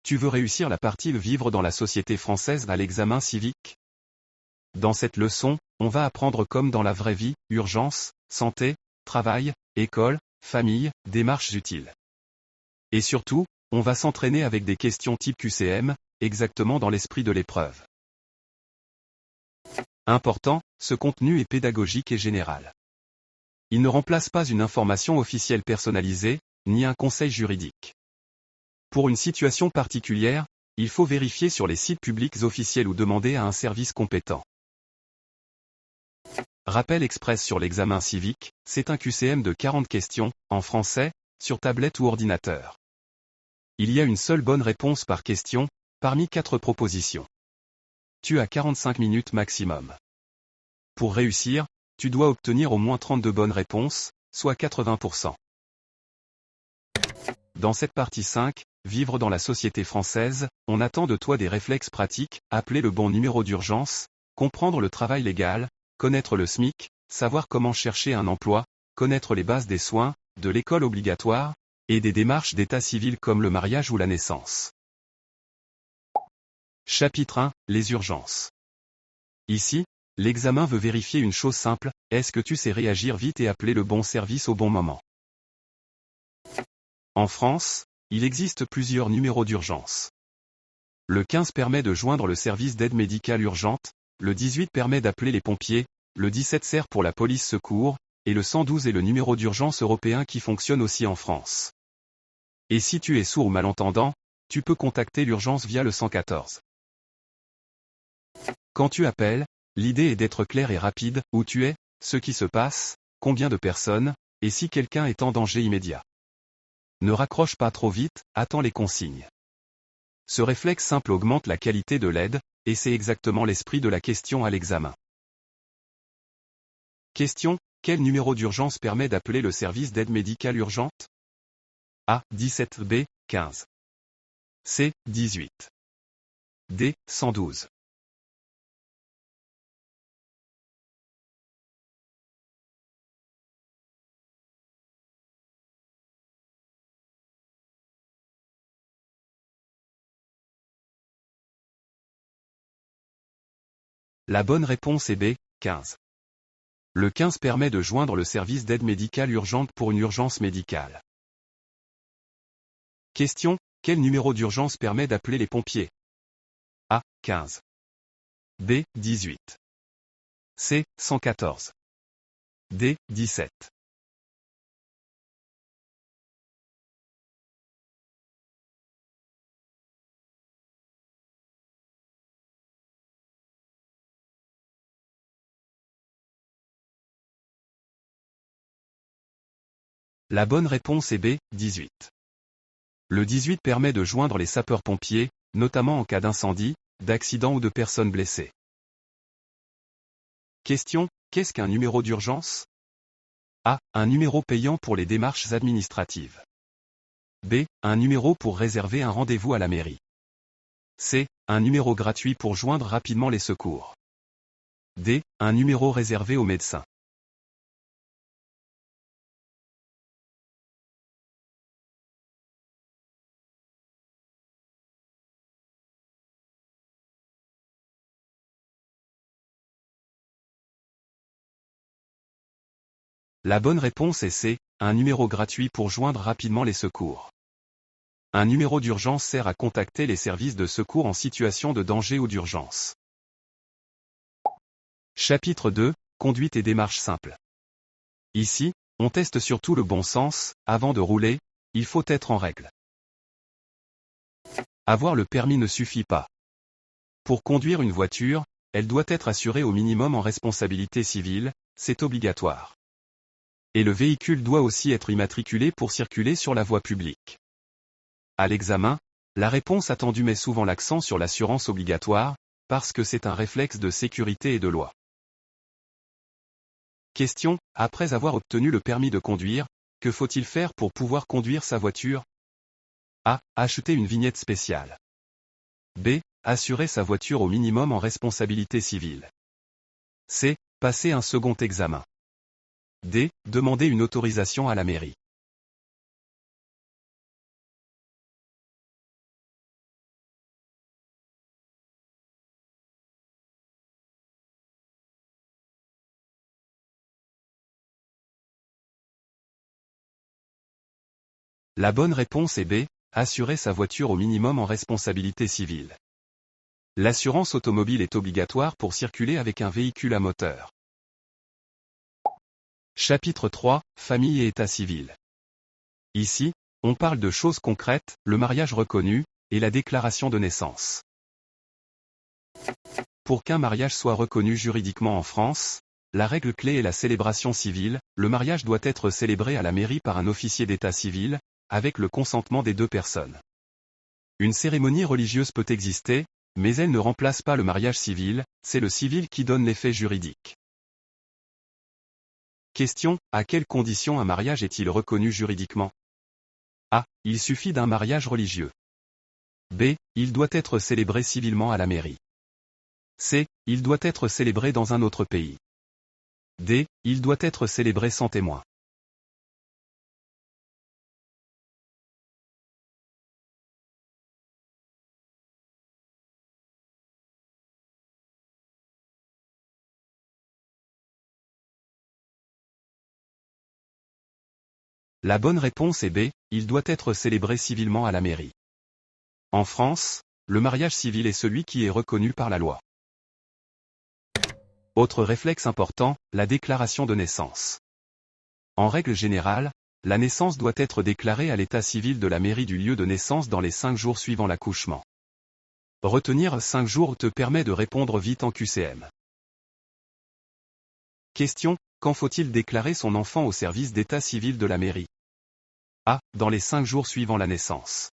Tu veux réussir la partie vivre dans la société française à l'examen civique? Dans cette leçon, on va apprendre comme dans la vraie vie, urgence, santé, travail, école, famille, démarches utiles. Et surtout, on va s'entraîner avec des questions type QCM, exactement dans l'esprit de l'épreuve. Important, ce contenu est pédagogique et général. Il ne remplace pas une information officielle personnalisée, ni un conseil juridique. Pour une situation particulière, il faut vérifier sur les sites publics officiels ou demander à un service compétent. Rappel express sur l'examen civique, c'est un QCM de 40 questions, en français, sur tablette ou ordinateur. Il y a une seule bonne réponse par question, parmi 4 propositions. Tu as 45 minutes maximum. Pour réussir, tu dois obtenir au moins 32 bonnes réponses, soit 80%. Dans cette partie 5, vivre dans la société française, on attend de toi des réflexes pratiques, appeler le bon numéro d'urgence, comprendre le travail légal, connaître le SMIC, savoir comment chercher un emploi, connaître les bases des soins, de l'école obligatoire, et des démarches d'état civil comme le mariage ou la naissance. Chapitre 1, les urgences. Ici, l'examen veut vérifier une chose simple, est-ce que tu sais réagir vite et appeler le bon service au bon moment? En France, il existe plusieurs numéros d'urgence. Le 15 permet de joindre le service d'aide médicale urgente, le 18 permet d'appeler les pompiers, le 17 sert pour la police secours, et le 112 est le numéro d'urgence européen qui fonctionne aussi en France. Et si tu es sourd ou malentendant, tu peux contacter l'urgence via le 114. Quand tu appelles, l'idée est d'être clair et rapide, où tu es, ce qui se passe, combien de personnes, et si quelqu'un est en danger immédiat. Ne raccroche pas trop vite, attends les consignes. Ce réflexe simple augmente la qualité de l'aide, et c'est exactement l'esprit de la question à l'examen. Question, quel numéro d'urgence permet d'appeler le service d'aide médicale urgente? A. 17, B. 15. C. 18. D. 112. La bonne réponse est B. 15. Le 15 permet de joindre le service d'aide médicale urgente pour une urgence médicale. Question, quel numéro d'urgence permet d'appeler les pompiers? A. 15. B. 18. C. 114. D. 17. La bonne réponse est B. 18. Le 18 permet de joindre les sapeurs-pompiers, notamment en cas d'incendie, d'accident ou de personnes blessées. Question, qu'est-ce qu'un numéro d'urgence? A. Un numéro payant pour les démarches administratives. B. Un numéro pour réserver un rendez-vous à la mairie. C. Un numéro gratuit pour joindre rapidement les secours. D. Un numéro réservé aux médecins. La bonne réponse est C. Un numéro gratuit pour joindre rapidement les secours. Un numéro d'urgence sert à contacter les services de secours en situation de danger ou d'urgence. Chapitre 2, conduite et démarches simples. Ici, on teste surtout le bon sens, avant de rouler, il faut être en règle. Avoir le permis ne suffit pas. Pour conduire une voiture, elle doit être assurée au minimum en responsabilité civile, c'est obligatoire. Et le véhicule doit aussi être immatriculé pour circuler sur la voie publique. À l'examen, la réponse attendue met souvent l'accent sur l'assurance obligatoire, parce que c'est un réflexe de sécurité et de loi. Question, après avoir obtenu le permis de conduire, que faut-il faire pour pouvoir conduire sa voiture? A. Acheter une vignette spéciale. B. Assurer sa voiture au minimum en responsabilité civile. C. Passer un second examen. D. Demander une autorisation à la mairie. La bonne réponse est B, assurer sa voiture au minimum en responsabilité civile. L'assurance automobile est obligatoire pour circuler avec un véhicule à moteur. Chapitre 3, Famille et état civil. Ici, on parle de choses concrètes, le mariage reconnu, et la déclaration de naissance. Pour qu'un mariage soit reconnu juridiquement en France, la règle clé est la célébration civile. Le mariage doit être célébré à la mairie par un officier d'état civil, avec le consentement des deux personnes. Une cérémonie religieuse peut exister, mais elle ne remplace pas le mariage civil, c'est le civil qui donne l'effet juridique. Question, à quelles conditions un mariage est-il reconnu juridiquement? A. Il suffit d'un mariage religieux. B. Il doit être célébré civilement à la mairie. C. Il doit être célébré dans un autre pays. D. Il doit être célébré sans témoin. La bonne réponse est B. Il doit être célébré civilement à la mairie. En France, le mariage civil est celui qui est reconnu par la loi. Autre réflexe important, la déclaration de naissance. En règle générale, la naissance doit être déclarée à l'état civil de la mairie du lieu de naissance dans les 5 jours suivant l'accouchement. Retenir 5 jours te permet de répondre vite en QCM. Question, quand faut-il déclarer son enfant au service d'état civil de la mairie? A. Dans les 5 jours suivant la naissance.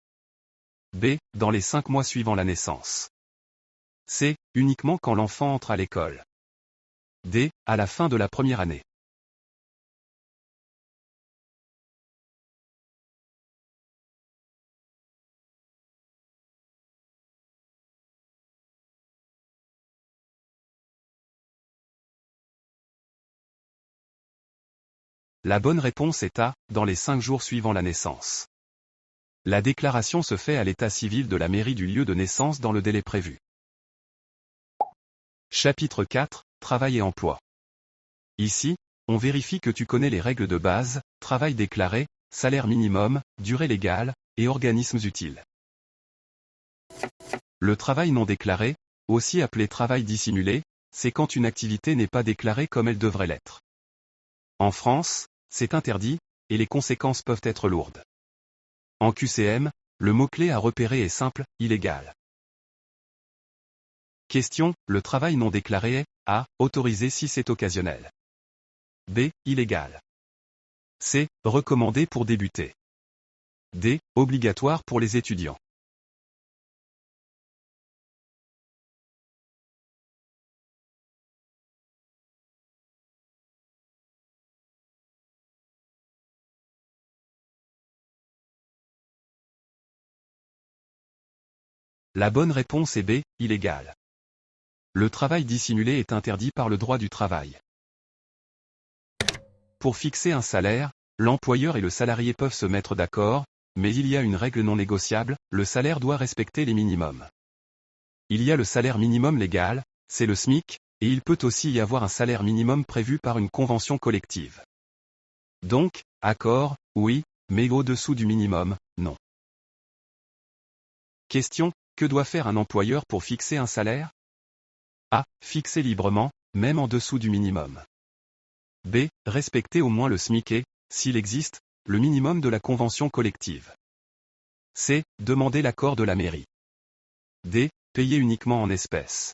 B. Dans les 5 mois suivant la naissance. C. Uniquement quand l'enfant entre à l'école. D. À la fin de la première année. La bonne réponse est A. Dans les 5 jours suivant la naissance. La déclaration se fait à l'état civil de la mairie du lieu de naissance dans le délai prévu. Chapitre 4, Travail et emploi. Ici, on vérifie que tu connais les règles de base, travail déclaré, salaire minimum, durée légale, et organismes utiles. Le travail non déclaré, aussi appelé travail dissimulé, c'est quand une activité n'est pas déclarée comme elle devrait l'être. En France, c'est interdit, et les conséquences peuvent être lourdes. En QCM, le mot-clé à repérer est simple, illégal. Question, le travail non déclaré est A. Autorisé si c'est occasionnel. B. Illégal. C. Recommandé pour débuter. D. Obligatoire pour les étudiants. La bonne réponse est B. Illégal. Le travail dissimulé est interdit par le droit du travail. Pour fixer un salaire, l'employeur et le salarié peuvent se mettre d'accord, mais il y a une règle non négociable, le salaire doit respecter les minimums. Il y a le salaire minimum légal, c'est le SMIC, et il peut aussi y avoir un salaire minimum prévu par une convention collective. Donc, accord, oui, mais au-dessous du minimum, non. Question, que doit faire un employeur pour fixer un salaire? A. Fixer librement, même en dessous du minimum. B. Respecter au moins le SMIC et, s'il existe, le minimum de la convention collective. C. Demander l'accord de la mairie. D. Payer uniquement en espèces.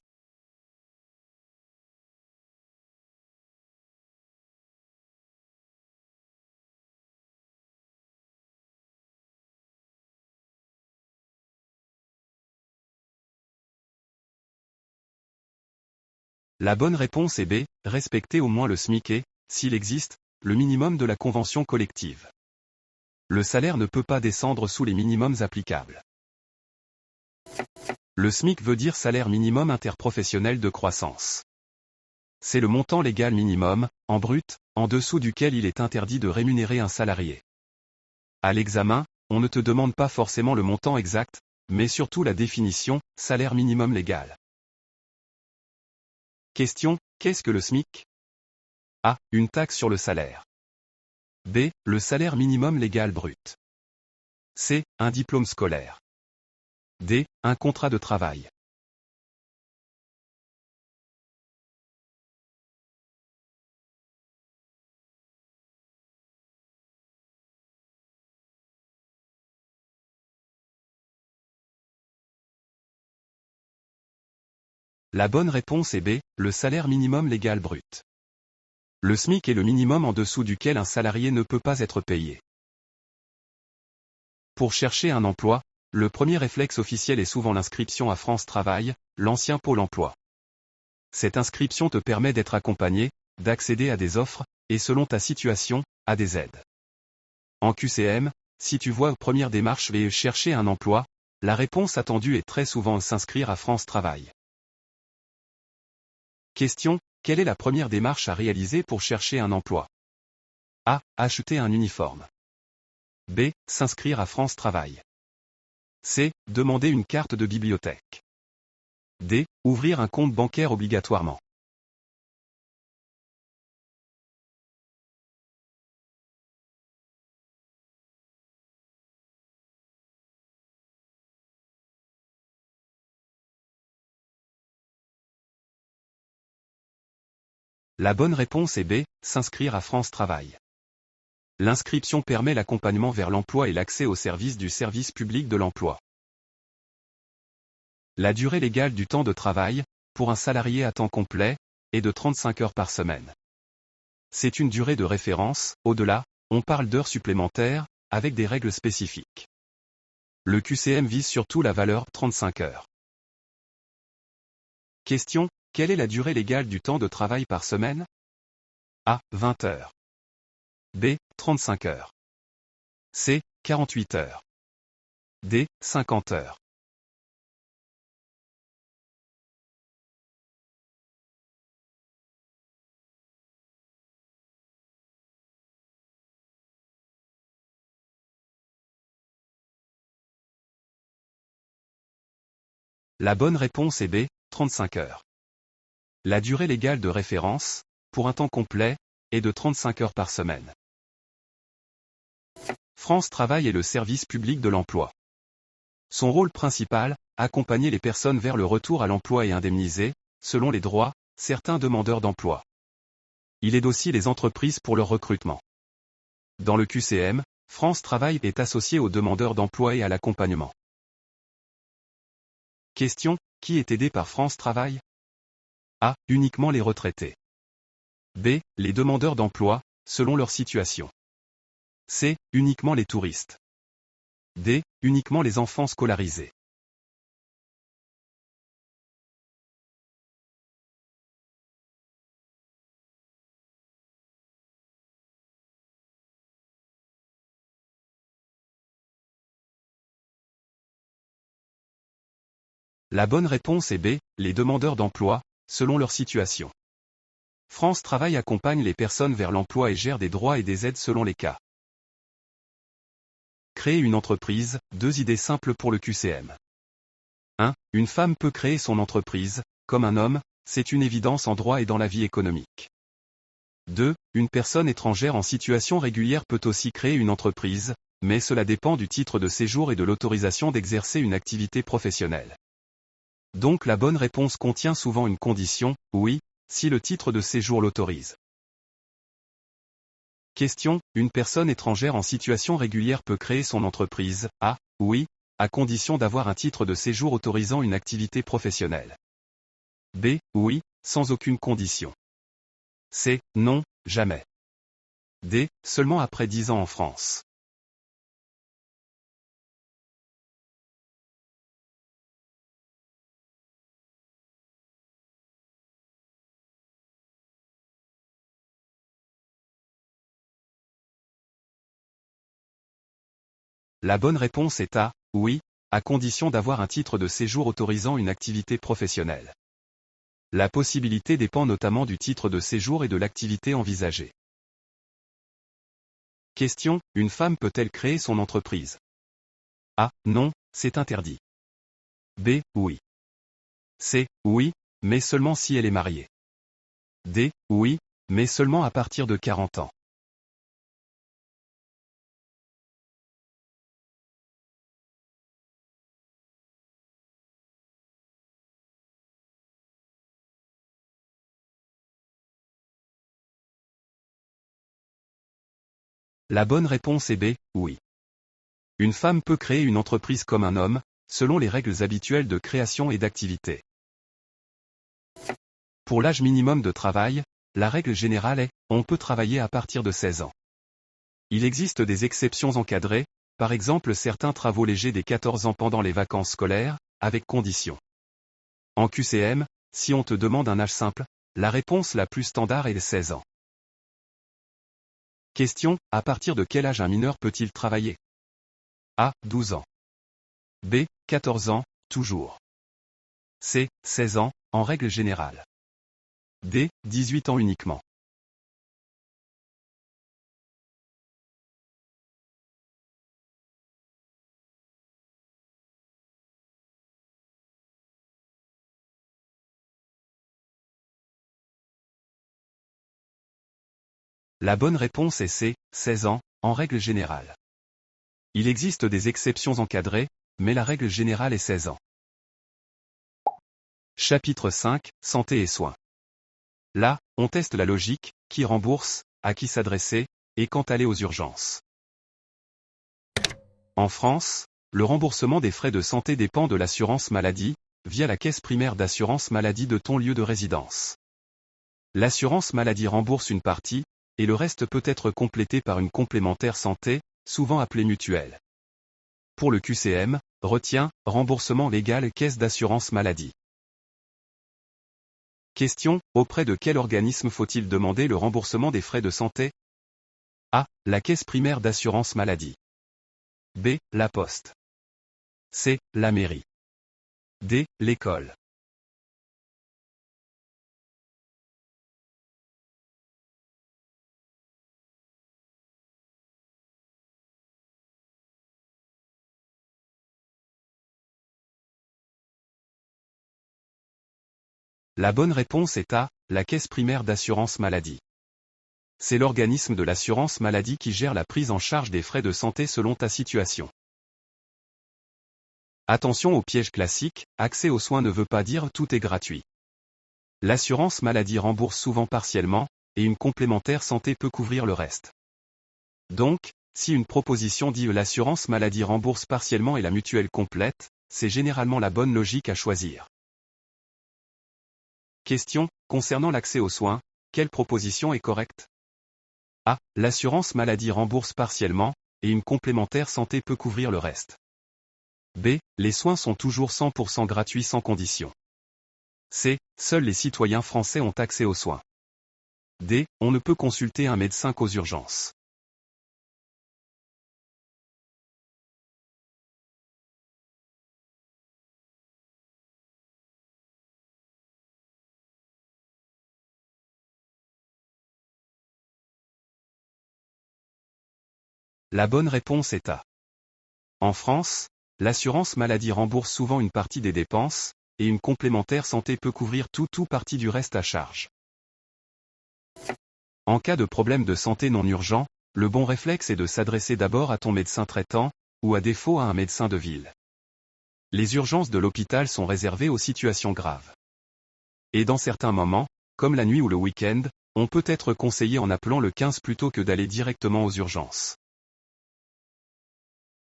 La bonne réponse est B. Respecter au moins le SMIC et, s'il existe, le minimum de la convention collective. Le salaire ne peut pas descendre sous les minimums applicables. Le SMIC veut dire salaire minimum interprofessionnel de croissance. C'est le montant légal minimum, en brut, en dessous duquel il est interdit de rémunérer un salarié. À l'examen, on ne te demande pas forcément le montant exact, mais surtout la définition, salaire minimum légal. Question, qu'est-ce que le SMIC? A. Une taxe sur le salaire. B. Le salaire minimum légal brut. C. Un diplôme scolaire. D. Un contrat de travail. La bonne réponse est B. Le salaire minimum légal brut. Le SMIC est le minimum en dessous duquel un salarié ne peut pas être payé. Pour chercher un emploi, le premier réflexe officiel est souvent l'inscription à France Travail, l'ancien Pôle emploi. Cette inscription te permet d'être accompagné, d'accéder à des offres, et selon ta situation, à des aides. En QCM, si tu vois première démarche et chercher un emploi, la réponse attendue est très souvent s'inscrire à France Travail. Question: quelle est la première démarche à réaliser pour chercher un emploi? A. Acheter un uniforme. B. S'inscrire à France Travail. C. Demander une carte de bibliothèque. D. Ouvrir un compte bancaire obligatoirement. La bonne réponse est B. S'inscrire à France Travail. L'inscription permet l'accompagnement vers l'emploi et l'accès aux services du service public de l'emploi. La durée légale du temps de travail, pour un salarié à temps complet, est de 35 heures par semaine. C'est une durée de référence, au-delà, on parle d'heures supplémentaires, avec des règles spécifiques. Le QCM vise surtout la valeur 35 heures. Question: quelle est la durée légale du temps de travail par semaine? A. 20 heures. B. 35 heures. C. 48 heures. D. 50 heures. La bonne réponse est B. 35 heures. La durée légale de référence, pour un temps complet, est de 35 heures par semaine. France Travail est le service public de l'emploi. Son rôle principal, accompagner les personnes vers le retour à l'emploi et indemniser, selon les droits, certains demandeurs d'emploi. Il aide aussi les entreprises pour leur recrutement. Dans le QCM, France Travail est associé aux demandeurs d'emploi et à l'accompagnement. Question: qui est aidé par France Travail? A. Uniquement les retraités. B. Les demandeurs d'emploi, selon leur situation. C. Uniquement les touristes. D. Uniquement les enfants scolarisés. La bonne réponse est B. Les demandeurs d'emploi, selon leur situation. France Travail accompagne les personnes vers l'emploi et gère des droits et des aides selon les cas. Créer une entreprise, 2 idées simples pour le QCM. 1. Une femme peut créer son entreprise, comme un homme, c'est une évidence en droit et dans la vie économique. 2. Une personne étrangère en situation régulière peut aussi créer une entreprise, mais cela dépend du titre de séjour et de l'autorisation d'exercer une activité professionnelle. Donc la bonne réponse contient souvent une condition, oui, si le titre de séjour l'autorise. Question: une personne étrangère en situation régulière peut créer son entreprise? A. Oui, à condition d'avoir un titre de séjour autorisant une activité professionnelle. B. Oui, sans aucune condition. C. Non, jamais. D. Seulement après 10 ans en France. La bonne réponse est A. Oui, à condition d'avoir un titre de séjour autorisant une activité professionnelle. La possibilité dépend notamment du titre de séjour et de l'activité envisagée. Question: une femme peut-elle créer son entreprise? A. Non, c'est interdit. B. Oui. C. Oui, mais seulement si elle est mariée. D. Oui, mais seulement à partir de 40 ans. La bonne réponse est B, oui. Une femme peut créer une entreprise comme un homme, selon les règles habituelles de création et d'activité. Pour l'âge minimum de travail, la règle générale est, on peut travailler à partir de 16 ans. Il existe des exceptions encadrées, par exemple certains travaux légers dès 14 ans pendant les vacances scolaires, avec conditions. En QCM, si on te demande un âge simple, la réponse la plus standard est 16 ans. Question, à partir de quel âge un mineur peut-il travailler? A. 12 ans. B. 14 ans, toujours. C. 16 ans, en règle générale. D. 18 ans uniquement. La bonne réponse est C. 16 ans, en règle générale. Il existe des exceptions encadrées, mais la règle générale est 16 ans. Chapitre 5, Santé et soins. Là, on teste la logique, qui rembourse, à qui s'adresser, et quand aller aux urgences. En France, le remboursement des frais de santé dépend de l'assurance maladie, via la caisse primaire d'assurance maladie de ton lieu de résidence. L'assurance maladie rembourse une partie, et le reste peut être complété par une complémentaire santé, souvent appelée mutuelle. Pour le QCM, retiens, remboursement légal caisse d'assurance maladie. Question, auprès de quel organisme faut-il demander le remboursement des frais de santé? A. La caisse primaire d'assurance maladie. B. La poste. C. La mairie. D. L'école. La bonne réponse est A. La caisse primaire d'assurance maladie. C'est l'organisme de l'assurance maladie qui gère la prise en charge des frais de santé selon ta situation. Attention au piège classique, accès aux soins ne veut pas dire tout est gratuit. L'assurance maladie rembourse souvent partiellement, et une complémentaire santé peut couvrir le reste. Donc, si une proposition dit l'assurance maladie rembourse partiellement et la mutuelle complète, c'est généralement la bonne logique à choisir. Question, concernant l'accès aux soins, quelle proposition est correcte? A. L'assurance maladie rembourse partiellement, et une complémentaire santé peut couvrir le reste. B. Les soins sont toujours 100% gratuits sans condition. C. Seuls les citoyens français ont accès aux soins. D. On ne peut consulter un médecin qu'aux urgences. La bonne réponse est A. En France, l'assurance maladie rembourse souvent une partie des dépenses, et une complémentaire santé peut couvrir tout ou partie du reste à charge. En cas de problème de santé non urgent, le bon réflexe est de s'adresser d'abord à ton médecin traitant, ou à défaut à un médecin de ville. Les urgences de l'hôpital sont réservées aux situations graves. Et dans certains moments, comme la nuit ou le week-end, on peut être conseillé en appelant le 15 plutôt que d'aller directement aux urgences.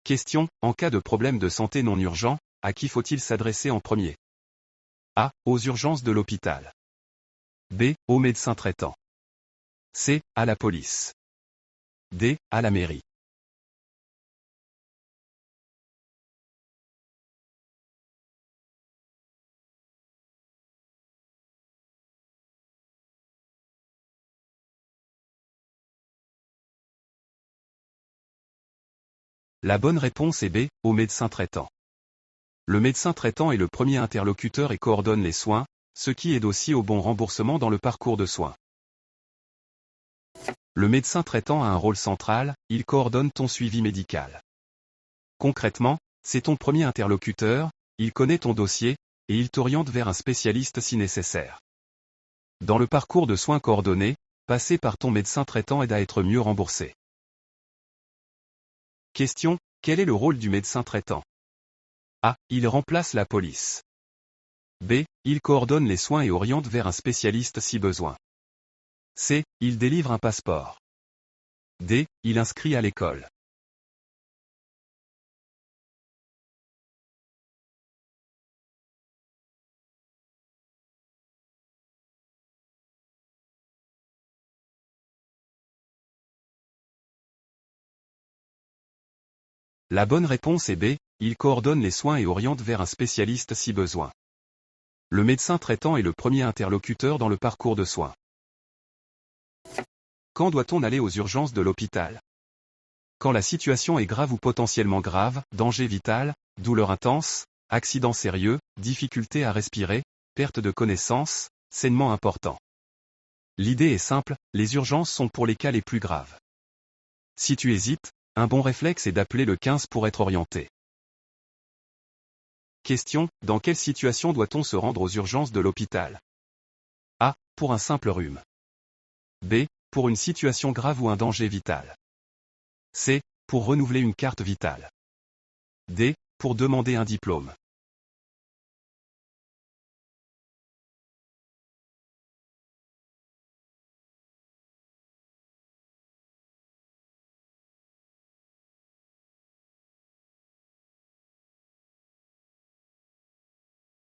Question, en cas de problème de santé non urgent, à qui faut-il s'adresser en premier? A. Aux urgences de l'hôpital. B. Au médecin traitant. C. À la police. D. À la mairie. La bonne réponse est B. Au médecin traitant. Le médecin traitant est le premier interlocuteur et coordonne les soins, ce qui aide aussi au bon remboursement dans le parcours de soins. Le médecin traitant a un rôle central, il coordonne ton suivi médical. Concrètement, c'est ton premier interlocuteur, il connaît ton dossier, et il t'oriente vers un spécialiste si nécessaire. Dans le parcours de soins coordonnés, passer par ton médecin traitant aide à être mieux remboursé. Question, quel est le rôle du médecin traitant? A. Il remplace la police. B. Il coordonne les soins et oriente vers un spécialiste si besoin. C. Il délivre un passeport. D. Il inscrit à l'école. La bonne réponse est B. Il coordonne les soins et oriente vers un spécialiste si besoin. Le médecin traitant est le premier interlocuteur dans le parcours de soins. Quand doit-on aller aux urgences de l'hôpital? Quand la situation est grave ou potentiellement grave, danger vital, douleur intense, accident sérieux, difficulté à respirer, perte de connaissance, saignement important. L'idée est simple, les urgences sont pour les cas les plus graves. Si tu hésites, un bon réflexe est d'appeler le 15 pour être orienté. Question, dans quelle situation doit-on se rendre aux urgences de l'hôpital? A. Pour un simple rhume. B. Pour une situation grave ou un danger vital. C. Pour renouveler une carte vitale. D. Pour demander un diplôme.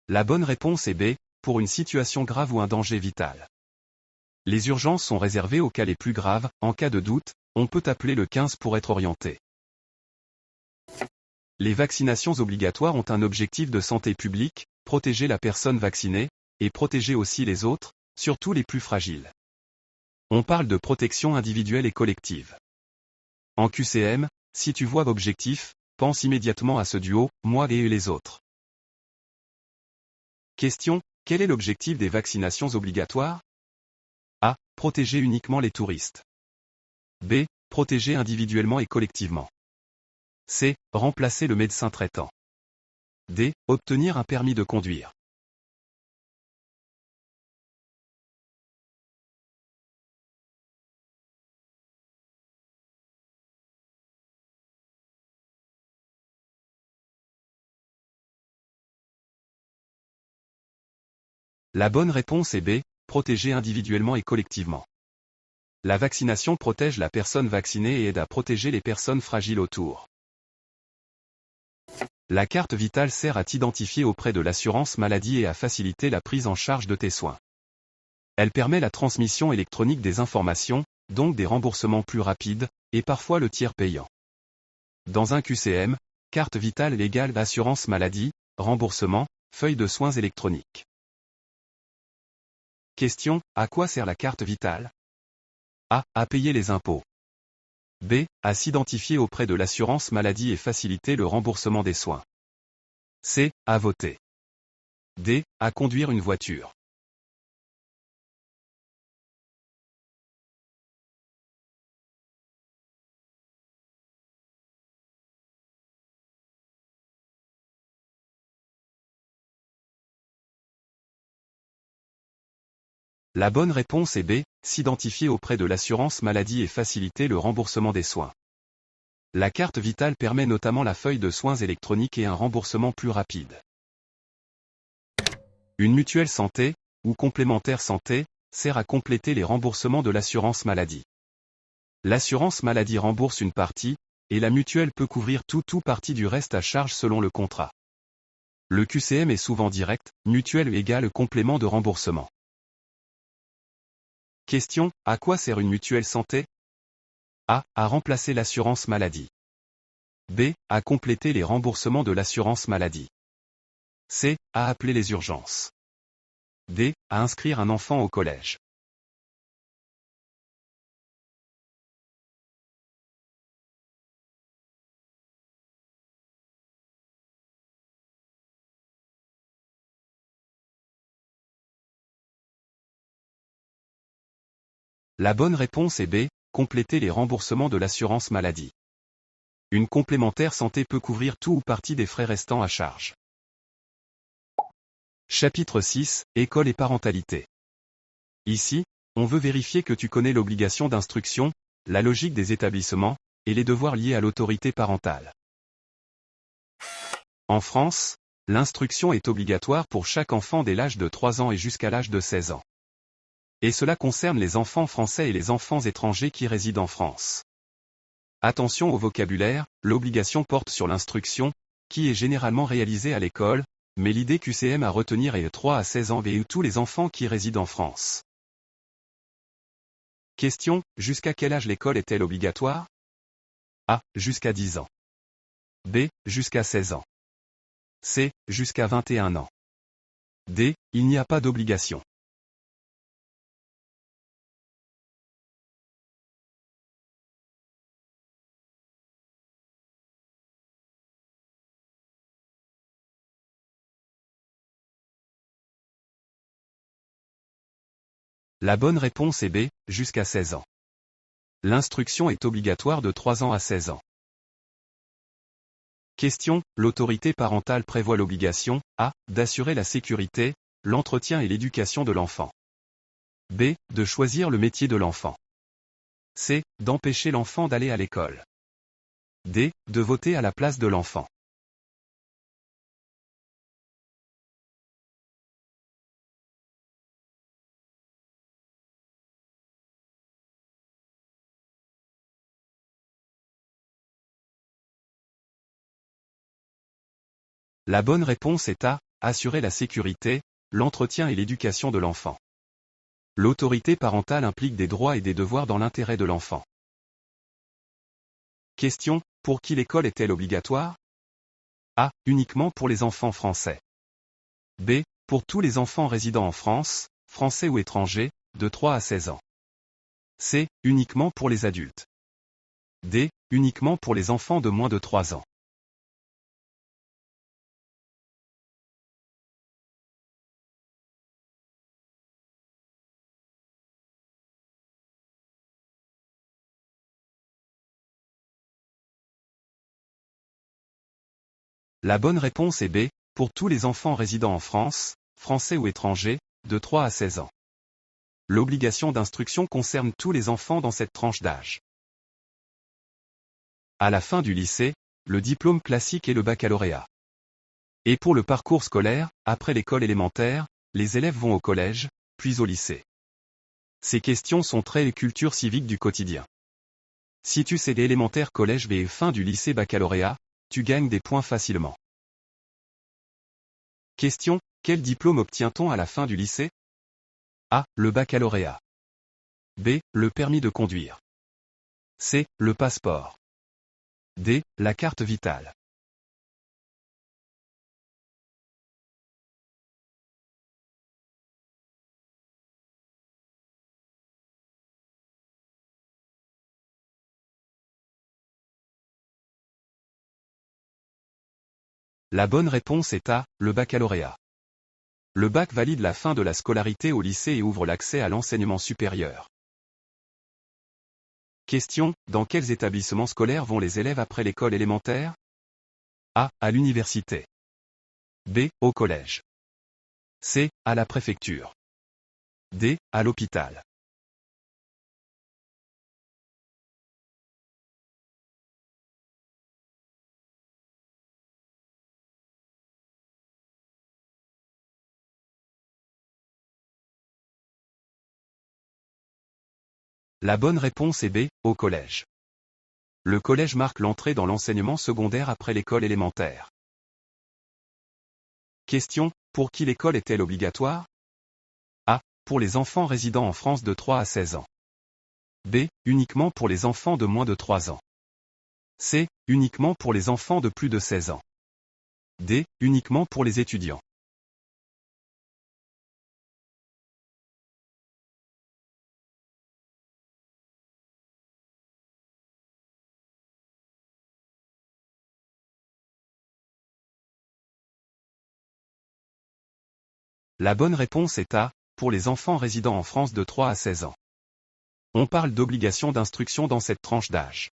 La bonne réponse est B. Pour une situation grave ou un danger vital. Les urgences sont réservées aux cas les plus graves. En cas de doute, on peut appeler le 15 pour être orienté. Les vaccinations obligatoires ont un objectif de santé publique, protéger la personne vaccinée, et protéger aussi les autres, surtout les plus fragiles. On parle de protection individuelle et collective. En QCM, si tu vois objectif, pense immédiatement à ce duo, moi et les autres. Question, quel est l'objectif des vaccinations obligatoires? A. Protéger uniquement les touristes. B. Protéger individuellement et collectivement. C. Remplacer le médecin traitant. D. Obtenir un permis de conduire. La bonne réponse est B. Protéger individuellement et collectivement. La vaccination protège la personne vaccinée et aide à protéger les personnes fragiles autour. La carte vitale sert à t'identifier auprès de l'assurance maladie et à faciliter la prise en charge de tes soins. Elle permet la transmission électronique des informations, donc des remboursements plus rapides, et parfois le tiers payant. Dans un QCM, carte vitale égale assurance maladie, remboursement, feuille de soins électronique. Question, à quoi sert la carte vitale? A. À payer les impôts. B. À s'identifier auprès de l'assurance maladie et faciliter le remboursement des soins. C. À voter. D. À conduire une voiture. La bonne réponse est B. S'identifier auprès de l'assurance maladie et faciliter le remboursement des soins. La carte vitale permet notamment la feuille de soins électronique et un remboursement plus rapide. Une mutuelle santé, ou complémentaire santé, sert à compléter les remboursements de l'assurance maladie. L'assurance maladie rembourse une partie, et la mutuelle peut couvrir tout ou partie du reste à charge selon le contrat. Le QCM est souvent direct, mutuelle égale complément de remboursement. Question, à quoi sert une mutuelle santé? A. À remplacer l'assurance maladie. B. À compléter les remboursements de l'assurance maladie. C. À appeler les urgences. D. À inscrire un enfant au collège. La bonne réponse est B. Compléter les remboursements de l'assurance maladie. Une complémentaire santé peut couvrir tout ou partie des frais restants à charge. Chapitre 6, École et parentalité. Ici, on veut vérifier que tu connais l'obligation d'instruction, la logique des établissements, et les devoirs liés à l'autorité parentale. En France, l'instruction est obligatoire pour chaque enfant dès l'âge de 3 ans et jusqu'à l'âge de 16 ans. Et cela concerne les enfants français et les enfants étrangers qui résident en France. Attention au vocabulaire, l'obligation porte sur l'instruction, qui est généralement réalisée à l'école, mais l'idée QCM à retenir est de 3 à 16 ans et tous les enfants qui résident en France. Question, jusqu'à quel âge l'école est-elle obligatoire? A. Jusqu'à 10 ans. B. Jusqu'à 16 ans. C. Jusqu'à 21 ans. D. Il n'y a pas d'obligation. La bonne réponse est B. Jusqu'à 16 ans. L'instruction est obligatoire de 3 ans à 16 ans. Question, l'autorité parentale prévoit l'obligation, A. D'assurer la sécurité, l'entretien et l'éducation de l'enfant. B. De choisir le métier de l'enfant. C. D'empêcher l'enfant d'aller à l'école. D. De voter à la place de l'enfant. La bonne réponse est A. Assurer la sécurité, l'entretien et l'éducation de l'enfant. L'autorité parentale implique des droits et des devoirs dans l'intérêt de l'enfant. Question, pour qui l'école est-elle obligatoire? A. Uniquement pour les enfants français. B. Pour tous les enfants résidant en France, français ou étrangers, de 3 à 16 ans. C. Uniquement pour les adultes. D. Uniquement pour les enfants de moins de 3 ans. La bonne réponse est B. Pour tous les enfants résidant en France, français ou étrangers, de 3 à 16 ans. L'obligation d'instruction concerne tous les enfants dans cette tranche d'âge. À la fin du lycée, le diplôme classique est le baccalauréat. Et pour le parcours scolaire, après l'école élémentaire, les élèves vont au collège, puis au lycée. Ces questions sont très culture civique du quotidien. Si tu sais l'élémentaire collège et fin du lycée baccalauréat, tu gagnes des points facilement. Question, quel diplôme obtient-on à la fin du lycée? A. Le baccalauréat. B. Le permis de conduire. C. Le passeport. D. La carte vitale. La bonne réponse est A. Le baccalauréat. Le bac valide la fin de la scolarité au lycée et ouvre l'accès à l'enseignement supérieur. Question, dans quels établissements scolaires vont les élèves après l'école élémentaire? A. À l'université. B. Au collège. C. À la préfecture. D. À l'hôpital. La bonne réponse est B. Au collège. Le collège marque l'entrée dans l'enseignement secondaire après l'école élémentaire. Question, pour qui l'école est-elle obligatoire? A. Pour les enfants résidant en France de 3 à 16 ans. B. Uniquement pour les enfants de moins de 3 ans. C. Uniquement pour les enfants de plus de 16 ans. D. Uniquement pour les étudiants. La bonne réponse est A. Pour les enfants résidant en France de 3 à 16 ans. On parle d'obligation d'instruction dans cette tranche d'âge.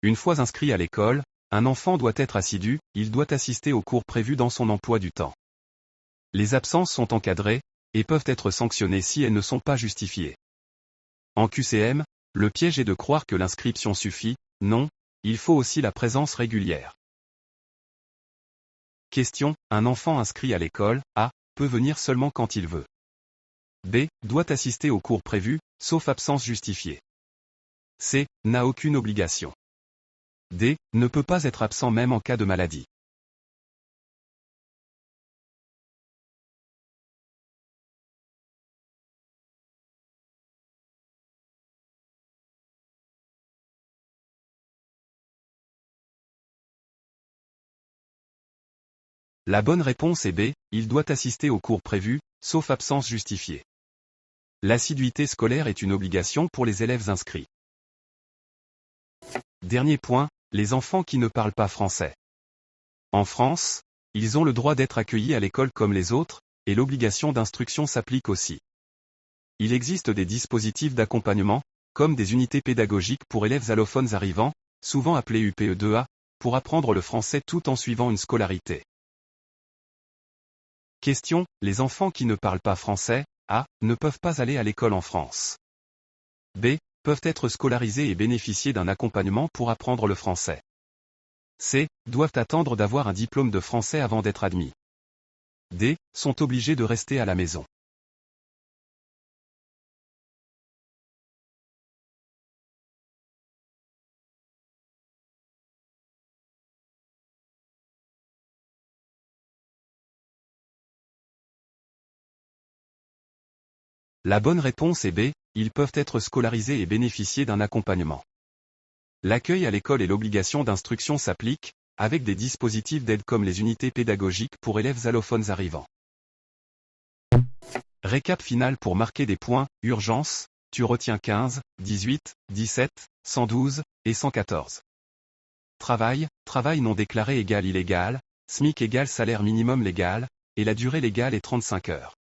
Une fois inscrit à l'école, un enfant doit être assidu, il doit assister aux cours prévus dans son emploi du temps. Les absences sont encadrées, et peuvent être sanctionnées si elles ne sont pas justifiées. En QCM, le piège est de croire que l'inscription suffit, non, il faut aussi la présence régulière. Question, un enfant inscrit à l'école, A, peut venir seulement quand il veut. B, doit assister aux cours prévus, sauf absence justifiée. C. N'a aucune obligation. D. Ne peut pas être absent même en cas de maladie. La bonne réponse est B. Il doit assister aux cours prévus, sauf absence justifiée. L'assiduité scolaire est une obligation pour les élèves inscrits. Dernier point, les enfants qui ne parlent pas français. En France, ils ont le droit d'être accueillis à l'école comme les autres, et l'obligation d'instruction s'applique aussi. Il existe des dispositifs d'accompagnement, comme des unités pédagogiques pour élèves allophones arrivants, souvent appelés UPE2A, pour apprendre le français tout en suivant une scolarité. Question, les enfants qui ne parlent pas français, A, ne peuvent pas aller à l'école en France. B, peuvent être scolarisés et bénéficier d'un accompagnement pour apprendre le français. C, doivent attendre d'avoir un diplôme de français avant d'être admis. D, sont obligés de rester à la maison. La bonne réponse est B, ils peuvent être scolarisés et bénéficier d'un accompagnement. L'accueil à l'école et l'obligation d'instruction s'appliquent, avec des dispositifs d'aide comme les unités pédagogiques pour élèves allophones arrivants. Récap final pour marquer des points, urgence, tu retiens 15, 18, 17, 112 et 114. Travail, travail non déclaré égale illégal, SMIC égale salaire minimum légal, et la durée légale est 35 heures.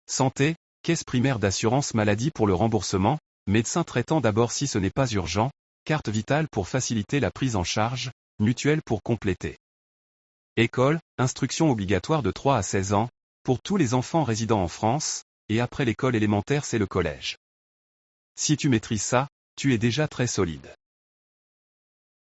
Santé, caisse primaire d'assurance maladie pour le remboursement, médecin traitant d'abord si ce n'est pas urgent, carte vitale pour faciliter la prise en charge, mutuelle pour compléter. École, instruction obligatoire de 3 à 16 ans, pour tous les enfants résidant en France, et après l'école élémentaire c'est le collège. Si tu maîtrises ça, tu es déjà très solide.